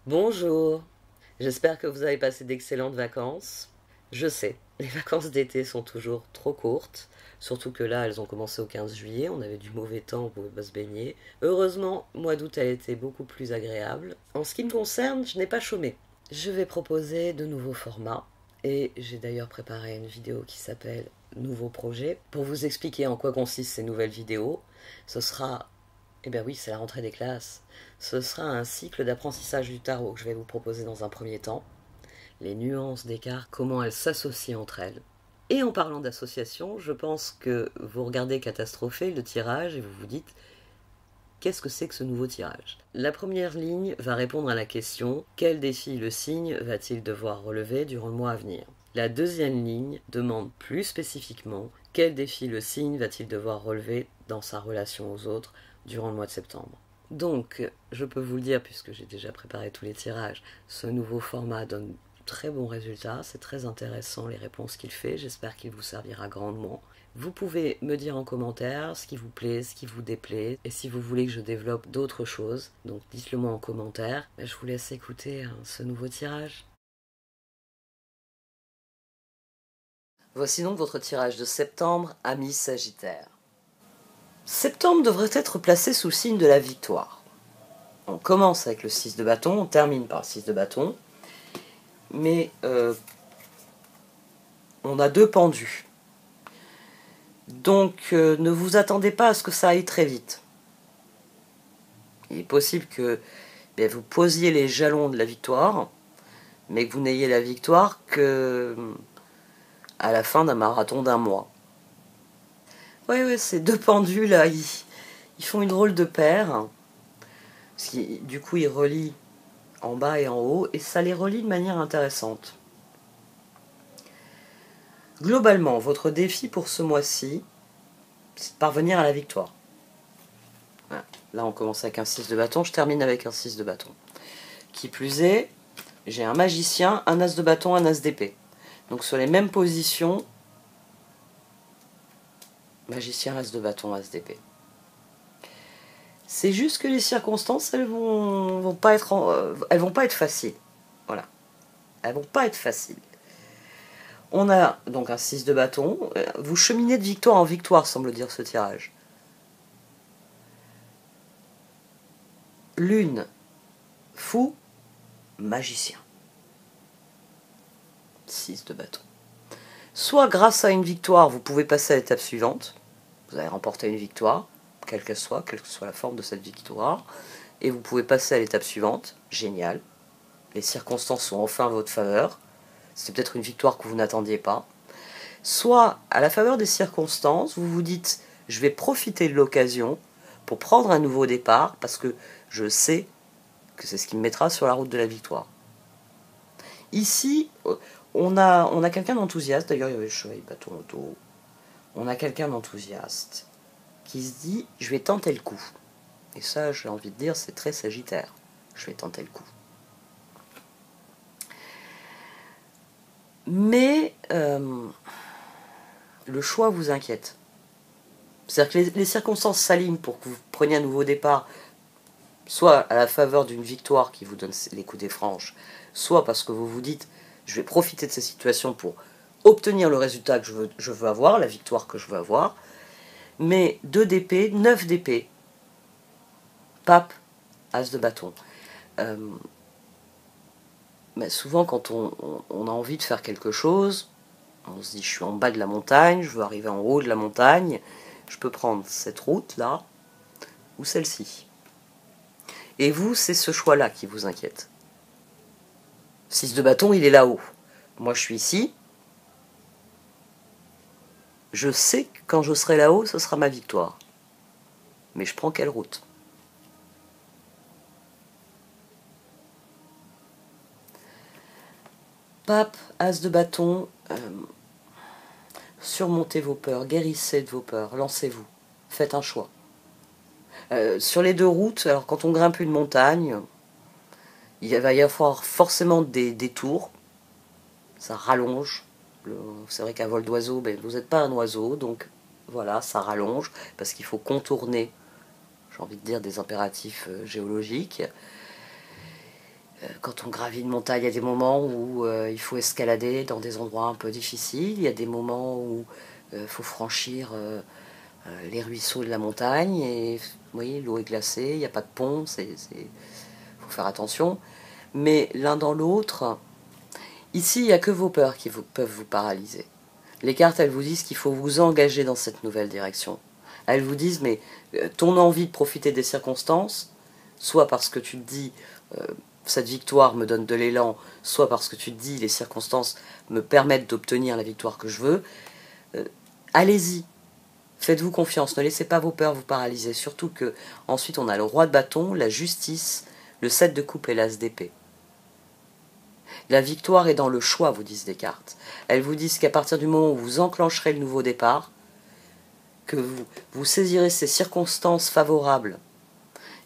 Bonjour, j'espère que vous avez passé d'excellentes vacances. Je sais, les vacances d'été sont toujours trop courtes, surtout que là elles ont commencé au 15 juillet, on avait du mauvais temps, on pouvait pas se baigner. Heureusement, mois d'août a été beaucoup plus agréable. En ce qui me concerne, je n'ai pas chômé. Je vais proposer de nouveaux formats, et j'ai d'ailleurs préparé une vidéo qui s'appelle Nouveau projet. Pour vous expliquer en quoi consistent ces nouvelles vidéos, ce sera eh bien oui, c'est la rentrée des classes. Ce sera un cycle d'apprentissage du tarot que je vais vous proposer dans un premier temps. Les nuances des cartes, comment elles s'associent entre elles. Et en parlant d'association, je pense que vous regardez Catastrophé, le tirage, et vous vous dites qu'est-ce que c'est que ce nouveau tirage? La première ligne va répondre à la question quel défi le signe va-t-il devoir relever durant le mois à venir? La deuxième ligne demande plus spécifiquement quel défi le signe va-t-il devoir relever dans sa relation aux autres durant le mois de septembre. Donc, je peux vous le dire, puisque j'ai déjà préparé tous les tirages, ce nouveau format donne très bons résultats, c'est très intéressant les réponses qu'il fait, j'espère qu'il vous servira grandement. Vous pouvez me dire en commentaire ce qui vous plaît, ce qui vous déplaît, et si vous voulez que je développe d'autres choses, donc dites-le moi en commentaire. Je vous laisse écouter ce nouveau tirage. Voici donc votre tirage de septembre, amis Sagittaire. Septembre devrait être placé sous le signe de la victoire. On commence avec le 6 de bâton, on termine par le 6 de bâton, mais on a deux pendus. Donc ne vous attendez pas à ce que ça aille très vite. Il est possible que vous posiez les jalons de la victoire, mais que vous n'ayez la victoire que à la fin d'un marathon d'un mois. Ouais, ces deux pendus là, ils font une drôle de paire. Parce que, du coup, ils relient en bas et en haut, et ça les relie de manière intéressante. Globalement, votre défi pour ce mois-ci, c'est de parvenir à la victoire. Voilà. Là, on commence avec un 6 de bâton, je termine avec un 6 de bâton. Qui plus est, j'ai un magicien, un as de bâton, un as d'épée. Donc sur les mêmes positions, magicien, as de bâton, as d'épée. C'est juste que les circonstances, elles vont pas être faciles. Voilà. Elles vont pas être faciles. On a donc un 6 de bâton. Vous cheminez de victoire en victoire, semble dire ce tirage. Lune, fou, magicien. 6 de bâton. Soit grâce à une victoire, vous pouvez passer à l'étape suivante. Vous avez remporté une victoire, quelle que soit la forme de cette victoire. Et vous pouvez passer à l'étape suivante. Génial. Les circonstances sont enfin en votre faveur. C'est peut-être une victoire que vous n'attendiez pas. Soit, à la faveur des circonstances, vous vous dites « je vais profiter de l'occasion pour prendre un nouveau départ parce que je sais que c'est ce qui me mettra sur la route de la victoire ». Ici, on a quelqu'un d'enthousiaste, d'ailleurs il y avait le chevalier bâton au dos. On a quelqu'un d'enthousiaste qui se dit « je vais tenter le coup ». Et ça, j'ai envie de dire, c'est très sagittaire. Je vais tenter le coup. Mais le choix vous inquiète. C'est-à-dire que les circonstances s'alignent pour que vous preniez un nouveau départ, soit à la faveur d'une victoire qui vous donne les coups des franches, soit parce que vous vous dites « je vais profiter de cette situation pour obtenir le résultat que je veux avoir, la victoire que je veux avoir ». Mais 2 d'épée, 9 d'épée, pape, as de bâton. Mais souvent, quand on a envie de faire quelque chose, on se dit, je suis en bas de la montagne, je veux arriver en haut de la montagne, je peux prendre cette route-là, ou celle-ci. Et vous, c'est ce choix-là qui vous inquiète. 6 de bâton, il est là-haut. Moi, je suis ici. Je sais que quand je serai là-haut, ce sera ma victoire. Mais je prends quelle route ? Pape, as de bâton, surmontez vos peurs, guérissez de vos peurs, lancez-vous, faites un choix. Sur les deux routes, alors quand on grimpe une montagne, il va y avoir forcément des détours, ça rallonge. C'est vrai qu'à vol d'oiseau, vous n'êtes pas un oiseau, donc voilà, ça rallonge, parce qu'il faut contourner, j'ai envie de dire, des impératifs géologiques. Quand on gravit une montagne, il y a des moments où il faut escalader dans des endroits un peu difficiles. Il y a des moments où il faut franchir les ruisseaux de la montagne. Et vous voyez, l'eau est glacée, il n'y a pas de pont, il faut faire attention. Mais l'un dans l'autre, ici, il n'y a que vos peurs qui peuvent vous paralyser. Les cartes, elles vous disent qu'il faut vous engager dans cette nouvelle direction. Elles vous disent, mais ton envie de profiter des circonstances, soit parce que tu te dis, cette victoire me donne de l'élan, soit parce que tu te dis, les circonstances me permettent d'obtenir la victoire que je veux, allez-y, faites-vous confiance, ne laissez pas vos peurs vous paralyser. Surtout que ensuite on a le roi de bâton, la justice, le 7 de coupe et l'as d'épée. La victoire est dans le choix, vous disent les cartes. Elles vous disent qu'à partir du moment où vous enclencherez le nouveau départ, que vous saisirez ces circonstances favorables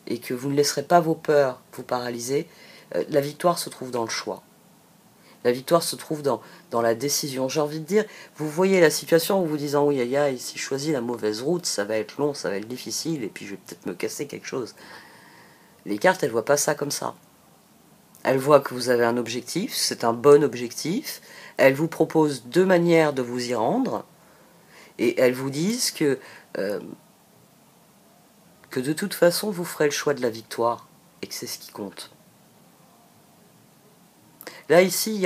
et que vous ne laisserez pas vos peurs vous paralyser, la victoire se trouve dans le choix. La victoire se trouve dans la décision. J'ai envie de dire, vous voyez la situation en vous disant, oui, aïe, aïe, si je choisis la mauvaise route, ça va être long, ça va être difficile, et puis je vais peut-être me casser quelque chose. Les cartes, elles ne voient pas ça comme ça. Elles voient que vous avez un objectif, c'est un bon objectif. Elles vous proposent deux manières de vous y rendre, et elles vous disent que de toute façon, vous ferez le choix de la victoire, et que c'est ce qui compte. Là, ici,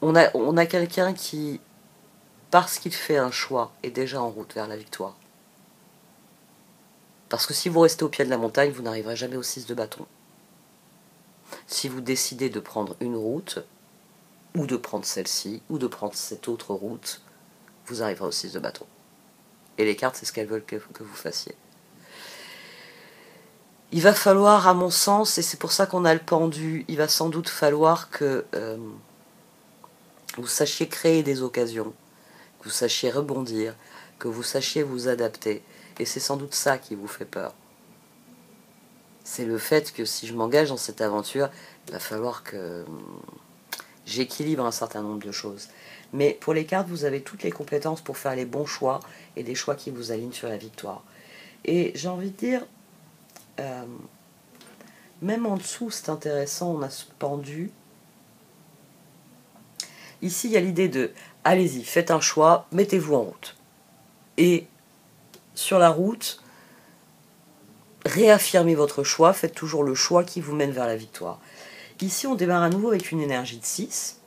on a quelqu'un qui, parce qu'il fait un choix, est déjà en route vers la victoire. Parce que si vous restez au pied de la montagne, vous n'arriverez jamais au 6 de bâton. Si vous décidez de prendre une route, ou de prendre celle-ci, ou de prendre cette autre route, vous arriverez au 6 de bâton. Et les cartes, c'est ce qu'elles veulent que vous fassiez. Il va falloir, à mon sens, et c'est pour ça qu'on a le pendu, il va sans doute falloir que vous sachiez créer des occasions, que vous sachiez rebondir, que vous sachiez vous adapter. Et c'est sans doute ça qui vous fait peur. C'est le fait que si je m'engage dans cette aventure, il va falloir que j'équilibre un certain nombre de choses. Mais pour les cartes, vous avez toutes les compétences pour faire les bons choix et des choix qui vous alignent sur la victoire. Et j'ai envie de dire, même en dessous, c'est intéressant, on a ce pendu. Ici, il y a l'idée de, allez-y, faites un choix, mettez-vous en route. Et sur la route, réaffirmez votre choix, faites toujours le choix qui vous mène vers la victoire. Ici, on démarre à nouveau avec une énergie de 6.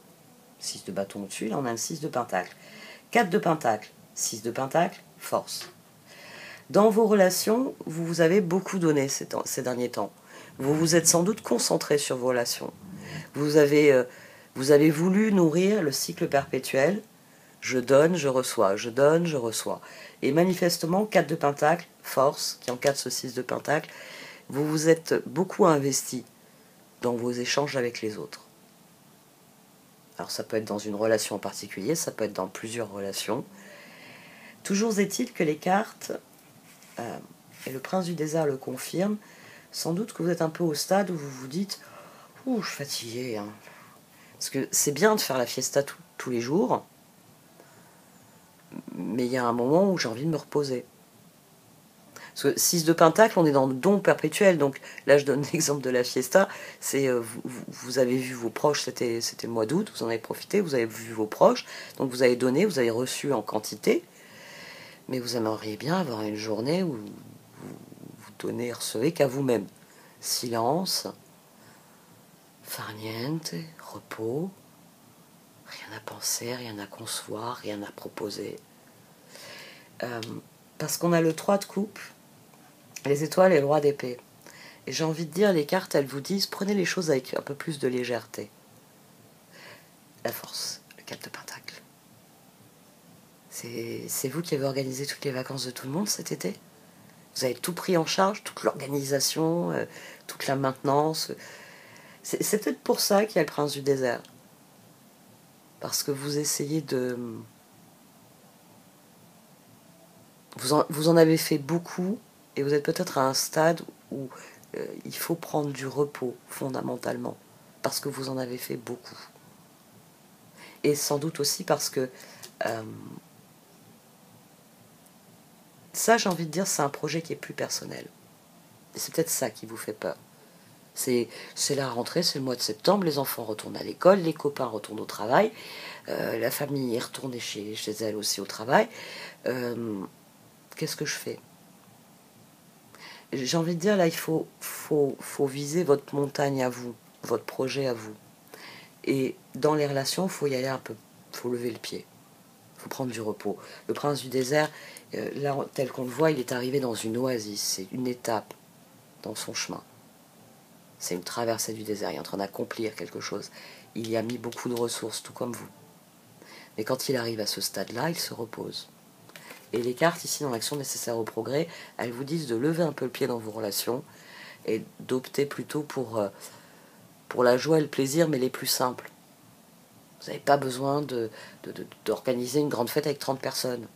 6 de bâton au-dessus, là on a un 6 de pentacle. 4 de pentacle, 6 de pentacle, force. Dans vos relations, vous vous avez beaucoup donné ces derniers temps. Vous vous êtes sans doute concentré sur vos relations. Vous avez voulu nourrir le cycle perpétuel. Je donne, je reçois, je donne, je reçois. Et manifestement, 4 de pentacle, force, qui encadre ce 6 de pentacle, vous vous êtes beaucoup investi dans vos échanges avec les autres. Alors ça peut être dans une relation en particulier, ça peut être dans plusieurs relations. Toujours est-il que les cartes, et le prince du désert le confirme, sans doute que vous êtes un peu au stade où vous vous dites « Ouh, je suis fatigué. Hein. » Parce que c'est bien de faire la fiesta tous les jours, mais il y a un moment où j'ai envie de me reposer. Parce que 6 de pentacle, on est dans le don perpétuel. Donc là, je donne l'exemple de la fiesta. C'est vous avez vu vos proches, c'était le mois d'août, vous en avez profité, vous avez vu vos proches. Donc vous avez donné, vous avez reçu en quantité. Mais vous aimeriez bien avoir une journée où vous donnez et recevez qu'à vous-même. Silence, farniente, repos, rien à penser, rien à concevoir, rien à proposer. Parce qu'on a le 3 de coupe, les étoiles et le roi d'épée. Et j'ai envie de dire, les cartes, elles vous disent, prenez les choses avec un peu plus de légèreté. La force, le 4 de pentacle. C'est vous qui avez organisé toutes les vacances de tout le monde cet été? Vous avez tout pris en charge, toute l'organisation, toute la maintenance. C'est peut-être pour ça qu'il y a le prince du désert. Parce que vous essayez de... Vous en avez fait beaucoup, et vous êtes peut-être à un stade où il faut prendre du repos, fondamentalement, parce que vous en avez fait beaucoup. Et sans doute aussi parce que ça, j'ai envie de dire, c'est un projet qui est plus personnel. Et c'est peut-être ça qui vous fait peur. C'est la rentrée, c'est le mois de septembre, les enfants retournent à l'école, les copains retournent au travail, la famille est retournée chez elle aussi au travail. Qu'est-ce que je fais? J'ai envie de dire, là, il faut viser votre montagne à vous, votre projet à vous. Et dans les relations, il faut y aller un peu, il faut lever le pied, il faut prendre du repos. Le prince du désert, là, tel qu'on le voit, il est arrivé dans une oasis, c'est une étape dans son chemin. C'est une traversée du désert, il est en train d'accomplir quelque chose. Il y a mis beaucoup de ressources, tout comme vous. Mais quand il arrive à ce stade-là, il se repose. Et les cartes, ici, dans l'action nécessaire au progrès, elles vous disent de lever un peu le pied dans vos relations et d'opter plutôt pour la joie et le plaisir, mais les plus simples. Vous n'avez pas besoin d'organiser une grande fête avec 30 personnes.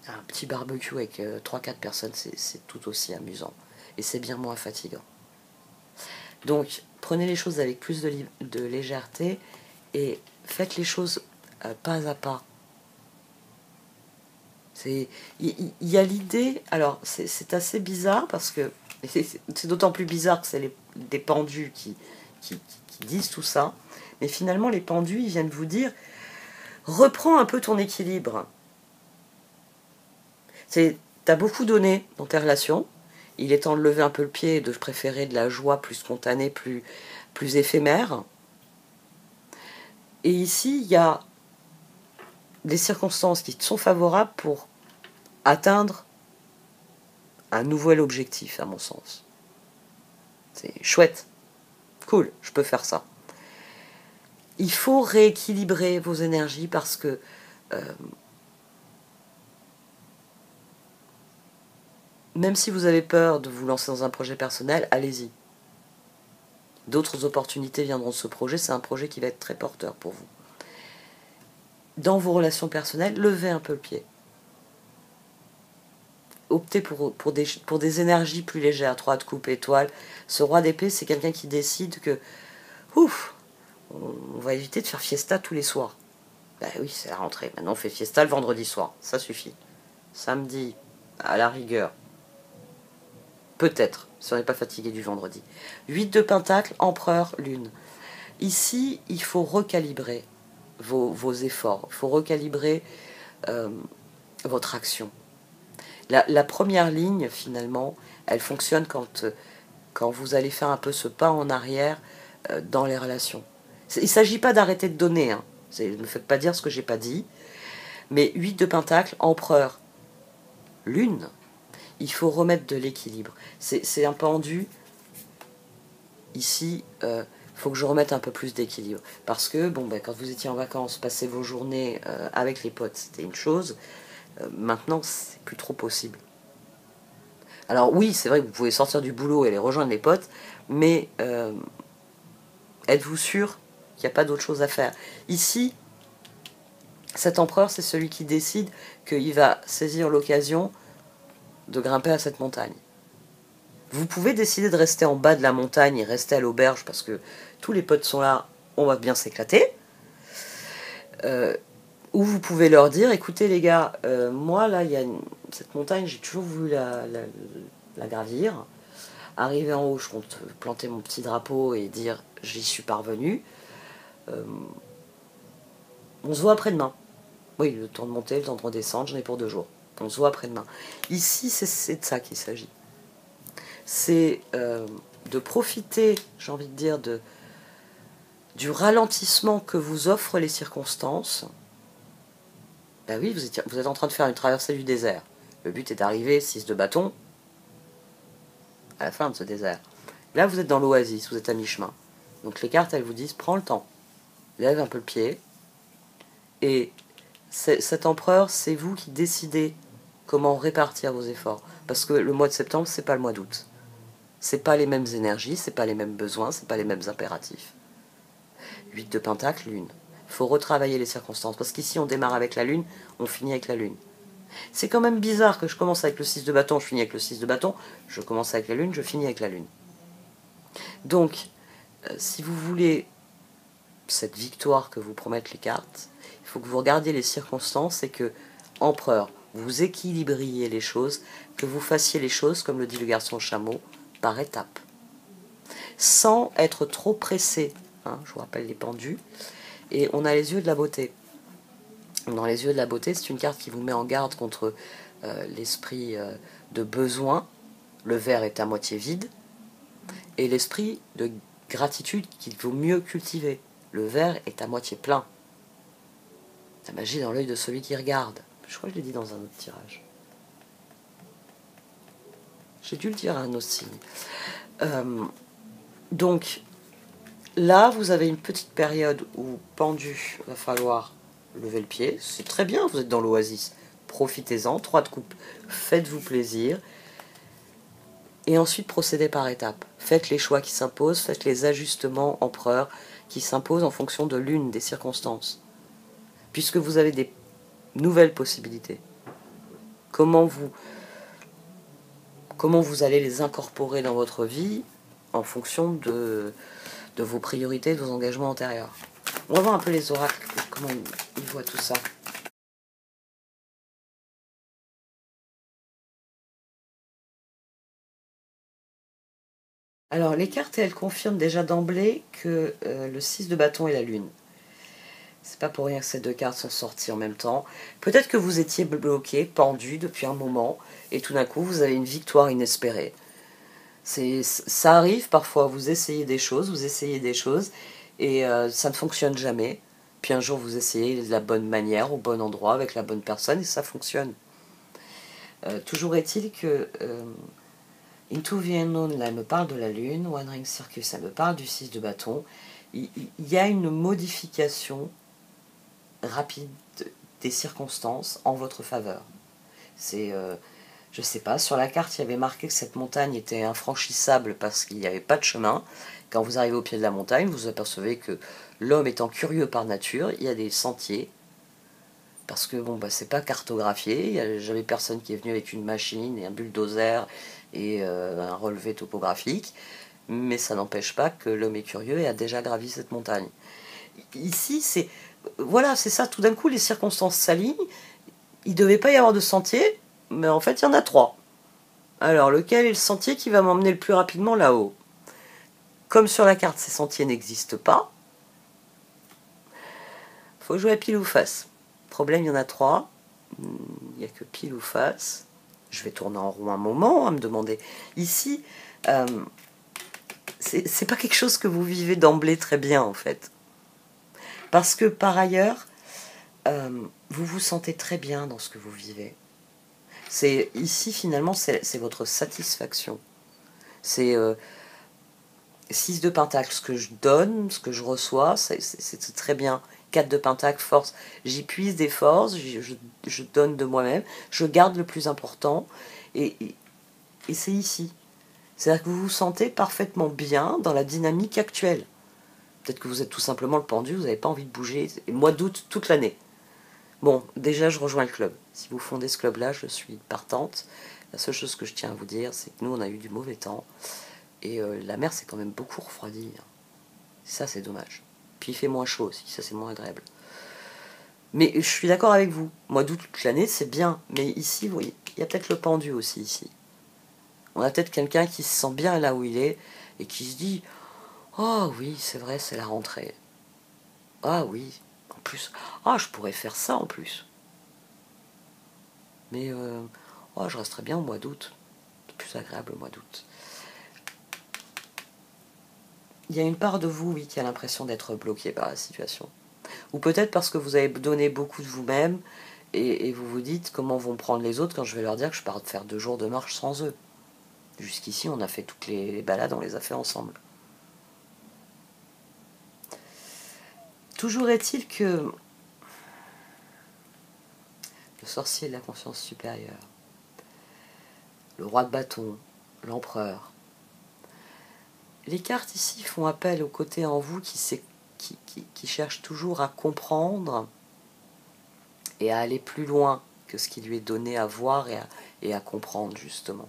Un petit barbecue avec 3-4 personnes, c'est tout aussi amusant. Et c'est bien moins fatigant. Donc, prenez les choses avec plus de légèreté et faites les choses pas à pas. Il y a l'idée, alors c'est assez bizarre parce que c'est d'autant plus bizarre que c'est des pendus qui disent tout ça, mais finalement les pendus ils viennent vous dire reprends un peu ton équilibre. T'as beaucoup donné dans tes relations, il est temps de lever un peu le pied et de préférer de la joie plus spontanée, plus éphémère. Et ici il y a des circonstances qui te sont favorables pour atteindre un nouvel objectif, à mon sens. C'est chouette. Cool, je peux faire ça. Il faut rééquilibrer vos énergies parce que même si vous avez peur de vous lancer dans un projet personnel, allez-y. D'autres opportunités viendront de ce projet. C'est un projet qui va être très porteur pour vous. Dans vos relations personnelles, levez un peu le pied. Optez pour des énergies plus légères. 3 de coupe, étoile. Ce roi d'épée, c'est quelqu'un qui décide que ouf, on va éviter de faire fiesta tous les soirs. Ben oui, c'est la rentrée. Maintenant, on fait fiesta le vendredi soir. Ça suffit. Samedi, à la rigueur. Peut-être, si on n'est pas fatigué du vendredi. 8 de pentacle, empereur, lune. Ici, il faut recalibrer vos efforts. Il faut recalibrer votre action. La première ligne, finalement, elle fonctionne quand vous allez faire un peu ce pas en arrière dans les relations. Il ne s'agit pas d'arrêter de donner. Hein. Ne me faites pas dire ce que je n'ai pas dit. Mais 8 de pentacle, empereur, lune, il faut remettre de l'équilibre. C'est un pendu. Ici, faut que je remette un peu plus d'équilibre. Parce que, quand vous étiez en vacances, passer vos journées avec les potes, c'était une chose. Maintenant, c'est plus trop possible. Alors oui, c'est vrai que vous pouvez sortir du boulot et aller rejoindre les potes, mais êtes-vous sûr qu'il n'y a pas d'autre chose à faire? Ici, cet empereur, c'est celui qui décide qu'il va saisir l'occasion de grimper à cette montagne. Vous pouvez décider de rester en bas de la montagne et rester à l'auberge parce que tous les potes sont là, on va bien s'éclater. Ou vous pouvez leur dire, écoutez les gars, moi là, il y a cette montagne, j'ai toujours voulu la gravir. Arrivé en haut, je compte planter mon petit drapeau et dire, j'y suis parvenu. On se voit après-demain. Oui, le temps de monter, le temps de redescendre, j'en ai pour 2 jours. On se voit après-demain. Ici, c'est de ça qu'il s'agit. C'est de profiter, j'ai envie de dire, du ralentissement que vous offrent les circonstances. Ben oui, vous êtes en train de faire une traversée du désert. Le but est d'arriver 6 de bâton à la fin de ce désert. Là, vous êtes dans l'oasis, vous êtes à mi-chemin. Donc les cartes, elles vous disent, prends le temps, lève un peu le pied. Et cet empereur, c'est vous qui décidez comment répartir vos efforts. Parce que le mois de septembre, c'est pas le mois d'août. C'est pas les mêmes énergies, c'est pas les mêmes besoins, c'est pas les mêmes impératifs. 8 de pentacle, lune. Il faut retravailler les circonstances. Parce qu'ici, on démarre avec la lune, on finit avec la lune. C'est quand même bizarre que je commence avec le 6 de bâton, je finis avec le 6 de bâton. Je commence avec la lune, je finis avec la lune. Donc, si vous voulez cette victoire que vous promettent les cartes, il faut que vous regardiez les circonstances et que, empereur, vous équilibriez les choses, que vous fassiez les choses, comme le dit le garçon chameau, par étapes. sans être trop pressé. Hein, je vous rappelle les pendus. Et on a les yeux de la beauté. Dans les yeux de la beauté, c'est une carte qui vous met en garde contre l'esprit de besoin. Le verre est à moitié vide. Et l'esprit de gratitude qu'il vaut mieux cultiver. Le verre est à moitié plein. La magie dans l'œil de celui qui regarde. Je crois que je l'ai dit dans un autre tirage. J'ai dû le dire à un autre signe. Donc, là, vous avez une petite période où, pendu, va falloir lever le pied. C'est très bien, vous êtes dans l'oasis. Profitez-en, 3 de coupe. Faites-vous plaisir. Et ensuite, procédez par étapes. Faites les choix qui s'imposent, faites les ajustements empereurs qui s'imposent en fonction de l'une des circonstances. Puisque vous avez des nouvelles possibilités. Comment vous allez les incorporer dans votre vie en fonction de vos priorités, de vos engagements antérieurs. On va voir un peu les oracles, comment ils voient tout ça. Alors, les cartes, elles confirment déjà d'emblée que le 6 de bâton est la lune. C'est pas pour rien que ces 2 cartes sont sorties en même temps. Peut-être que vous étiez bloqué, pendu depuis un moment, et tout d'un coup, vous avez une victoire inespérée. Ça arrive parfois, vous essayez des choses, et ça ne fonctionne jamais. Puis un jour, vous essayez de la bonne manière, au bon endroit, avec la bonne personne, et ça fonctionne. Toujours est-il que Into the Unknown, là, elle me parle de la Lune, One Ring Circus, elle me parle du 6 de bâton. Il y a une modification rapide des circonstances en votre faveur. C'est, je sais pas, sur la carte, il y avait marqué que cette montagne était infranchissable parce qu'il n'y avait pas de chemin. Quand vous arrivez au pied de la montagne, vous apercevez que l'homme étant curieux par nature, il y a des sentiers. Parce que bon, c'est pas cartographié, il n'y a jamais personne qui est venu avec une machine et un bulldozer et un relevé topographique, mais ça n'empêche pas que l'homme est curieux et a déjà gravi cette montagne. Ici, c'est ça, tout d'un coup, les circonstances s'alignent, il ne devait pas y avoir de sentier, mais en fait, il y en a 3. Alors, lequel est le sentier qui va m'emmener le plus rapidement là-haut? Comme sur la carte, ces sentiers n'existent pas, il faut jouer à pile ou face. Problème, il y en a 3, il n'y a que pile ou face. Je vais tourner en rond un moment, à me demander. Ici, c'est pas quelque chose que vous vivez d'emblée très bien, en fait. Parce que, par ailleurs, vous vous sentez très bien dans ce que vous vivez. Ici, finalement, c'est votre satisfaction. C'est 6 de pentacle, ce que je donne, ce que je reçois, c'est très bien. 4 de pentacle, force. J'y puise des forces, je donne de moi-même, je garde le plus important, et c'est ici. C'est-à-dire que vous vous sentez parfaitement bien dans la dynamique actuelle. Peut-être que vous êtes tout simplement le pendu, vous n'avez pas envie de bouger. Et mois d'août, toute l'année. Bon, déjà, je rejoins le club. Si vous fondez ce club-là, je suis partante. La seule chose que je tiens à vous dire, c'est que nous, on a eu du mauvais temps. Et la mer s'est quand même beaucoup refroidie. Ça, c'est dommage. Puis il fait moins chaud aussi, ça c'est moins agréable. Mais je suis d'accord avec vous. Mois d'août toute l'année, c'est bien. Mais ici, vous voyez, il y a peut-être le pendu aussi ici. On a peut-être quelqu'un qui se sent bien là où il est et qui se dit « Oh oui, c'est vrai, c'est la rentrée. Ah oui, en plus, je pourrais faire ça en plus. Mais je resterai bien au mois d'août. C'est plus agréable au mois d'août. » Il y a une part de vous, oui, qui a l'impression d'être bloqué par la situation. Ou peut-être parce que vous avez donné beaucoup de vous-même et vous vous dites comment vont prendre les autres quand je vais leur dire que je pars de faire 2 jours de marche sans eux. Jusqu'ici, on a fait toutes les balades, on les a fait ensemble. Toujours est-il que le sorcier de la conscience supérieure, le roi de bâton, l'empereur, les cartes ici font appel au côté en vous qui cherche toujours à comprendre et à aller plus loin que ce qui lui est donné à voir et à comprendre, justement.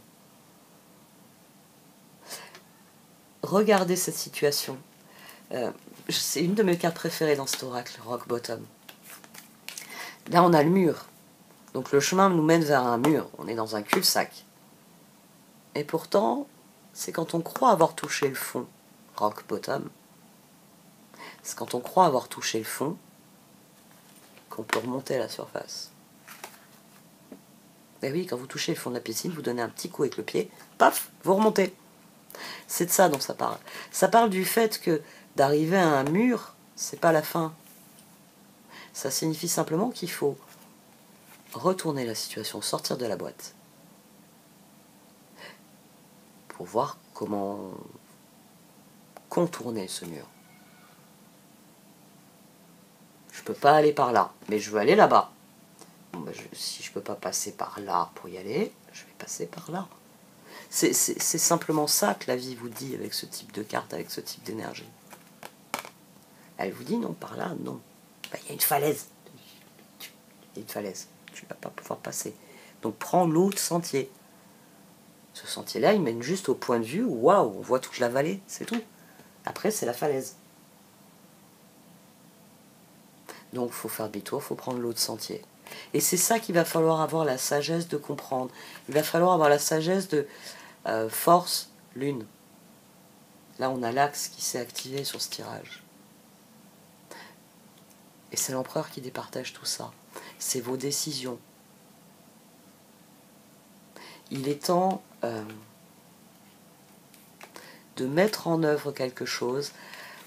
Regardez cette situation. C'est une de mes cartes préférées dans cet oracle, Rock Bottom. Là, on a le mur. Donc le chemin nous mène vers un mur. On est dans un cul-de-sac. Et pourtant, c'est quand on croit avoir touché le fond rock bottom. C'est quand on croit avoir touché le fond qu'on peut remonter à la surface. Et oui, quand vous touchez le fond de la piscine, vous donnez un petit coup avec le pied, paf, vous remontez. C'est de ça dont ça parle. Ça parle du fait que d'arriver à un mur, c'est pas la fin. Ça signifie simplement qu'il faut retourner la situation, sortir de la boîte, pour voir comment contourner ce mur. Je peux pas aller par là, mais je veux aller là-bas. Bon, ben si je peux pas passer par là pour y aller, je vais passer par là. C'est simplement ça que la vie vous dit avec ce type de carte, avec ce type d'énergie. Elle vous dit non, par là, non. Ben, y a une falaise. Il y a une falaise. Tu ne vas pas pouvoir passer. Donc prends l'autre sentier. Ce sentier-là, il mène juste au point de vue où, waouh, on voit toute la vallée, c'est tout. Après, c'est la falaise. Donc, il faut faire demi-tour, il faut prendre l'autre sentier. Et c'est ça qu'il va falloir avoir la sagesse de comprendre. Il va falloir avoir la sagesse de force, lune. Là, on a l'axe qui s'est activé sur ce tirage. Et c'est l'empereur qui départage tout ça. C'est vos décisions. Il est temps de mettre en œuvre quelque chose.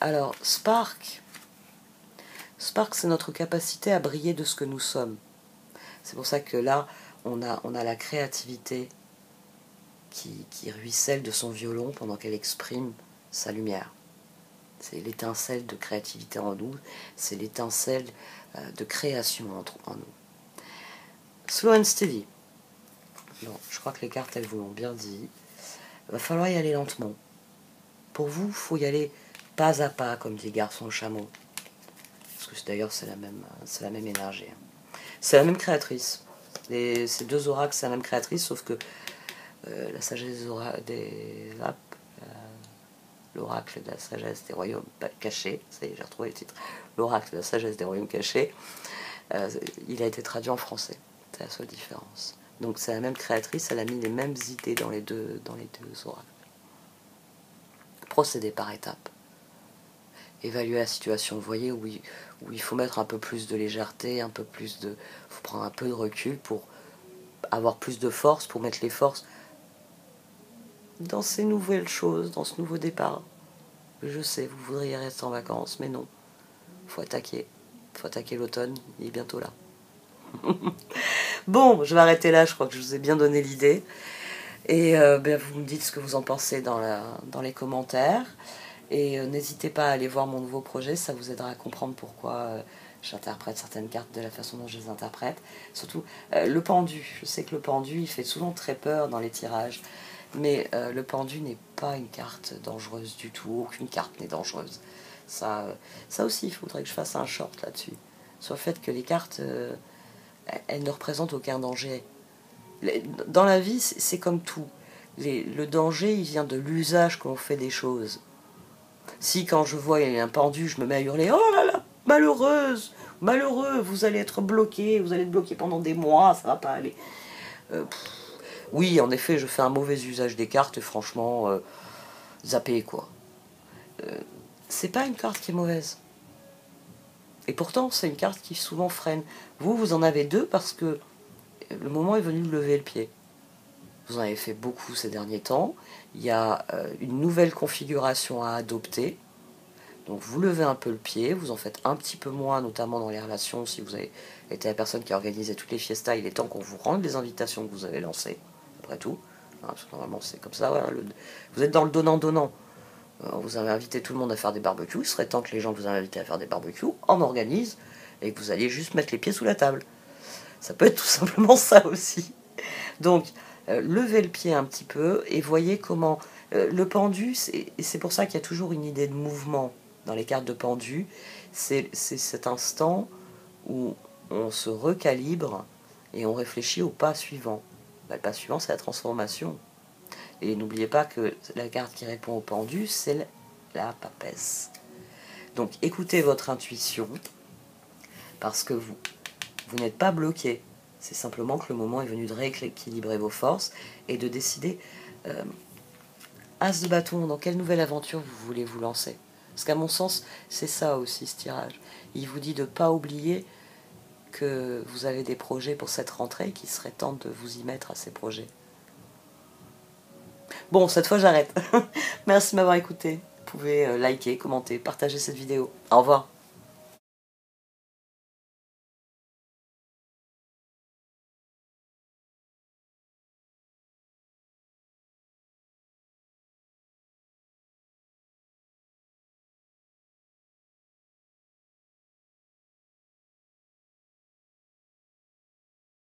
Alors, Spark, c'est notre capacité à briller de ce que nous sommes. C'est pour ça que là, on a la créativité qui ruisselle de son violon pendant qu'elle exprime sa lumière. C'est l'étincelle de créativité en nous, c'est l'étincelle de création en nous. Slow and steady. Non, je crois que les cartes, elles vous l'ont bien dit. Il va falloir y aller lentement. Pour vous, il faut y aller pas à pas, comme dit Garçon Chameau. Parce que d'ailleurs, c'est la même énergie. C'est la même créatrice. Ces deux oracles, c'est la même créatrice, sauf que la sagesse des Vapes, l'oracle de la sagesse des royaumes cachés, ça y est, j'ai retrouvé le titre, l'oracle de la sagesse des royaumes cachés, il a été traduit en français. C'est la seule différence. Donc c'est la même créatrice, elle a mis les mêmes idées dans les deux oracles. Procéder par étapes. Évaluer la situation, vous voyez, où il faut mettre un peu plus de légèreté, faut prendre un peu de recul pour avoir plus de force, pour mettre les forces dans ces nouvelles choses, dans ce nouveau départ. Je sais, vous voudriez rester en vacances, mais non. Faut attaquer l'automne, il est bientôt là. Bon, je vais arrêter là, je crois que je vous ai bien donné l'idée. Et vous me dites ce que vous en pensez dans les commentaires. Et n'hésitez pas à aller voir mon nouveau projet, ça vous aidera à comprendre pourquoi j'interprète certaines cartes de la façon dont je les interprète. Surtout le pendu. Je sais que le pendu, il fait souvent très peur dans les tirages. Mais le pendu n'est pas une carte dangereuse du tout. Aucune carte n'est dangereuse. Ça aussi, il faudrait que je fasse un short là-dessus. Sur le fait que les cartes, elles ne représentent aucun danger. Dans la vie, c'est comme tout. Le danger, il vient de l'usage qu'on fait des choses. Si quand je vois un pendu, je me mets à hurler « Oh là là, malheureuse, malheureux, vous allez être bloqué, vous allez être bloqué pendant des mois, ça va pas aller. » Oui, en effet, je fais un mauvais usage des cartes, et franchement, zappé quoi. C'est pas une carte qui est mauvaise. Et pourtant, c'est une carte qui souvent freine. Vous en avez deux parce que le moment est venu de lever le pied. Vous en avez fait beaucoup ces derniers temps. Il y a une nouvelle configuration à adopter. Donc vous levez un peu le pied, vous en faites un petit peu moins, notamment dans les relations. Si vous avez été la personne qui organisait toutes les fiestas, il est temps qu'on vous rende les invitations que vous avez lancées. Après tout, parce que normalement c'est comme ça. Voilà, vous êtes dans le donnant-donnant. Vous avez invité tout le monde à faire des barbecues. Il serait temps que les gens que vous avez invités à faire des barbecues en organisent et que vous alliez juste mettre les pieds sous la table. Ça peut être tout simplement ça aussi. Donc, levez le pied un petit peu et voyez comment le pendu, c'est pour ça qu'il y a toujours une idée de mouvement dans les cartes de pendu. C'est cet instant où on se recalibre et on réfléchit au pas suivant. Le pas suivant, c'est la transformation. Et n'oubliez pas que la carte qui répond au pendu, c'est la papesse. Donc écoutez votre intuition, parce que vous n'êtes pas bloqué. C'est simplement que le moment est venu de rééquilibrer vos forces et de décider As de bâton, dans quelle nouvelle aventure vous voulez vous lancer? Parce qu'à mon sens, c'est ça aussi ce tirage. Il vous dit de ne pas oublier que vous avez des projets pour cette rentrée, qu'il serait temps de vous y mettre à ces projets. Bon, cette fois j'arrête. Merci de m'avoir écouté. Vous pouvez liker, commenter, partager cette vidéo. Au revoir.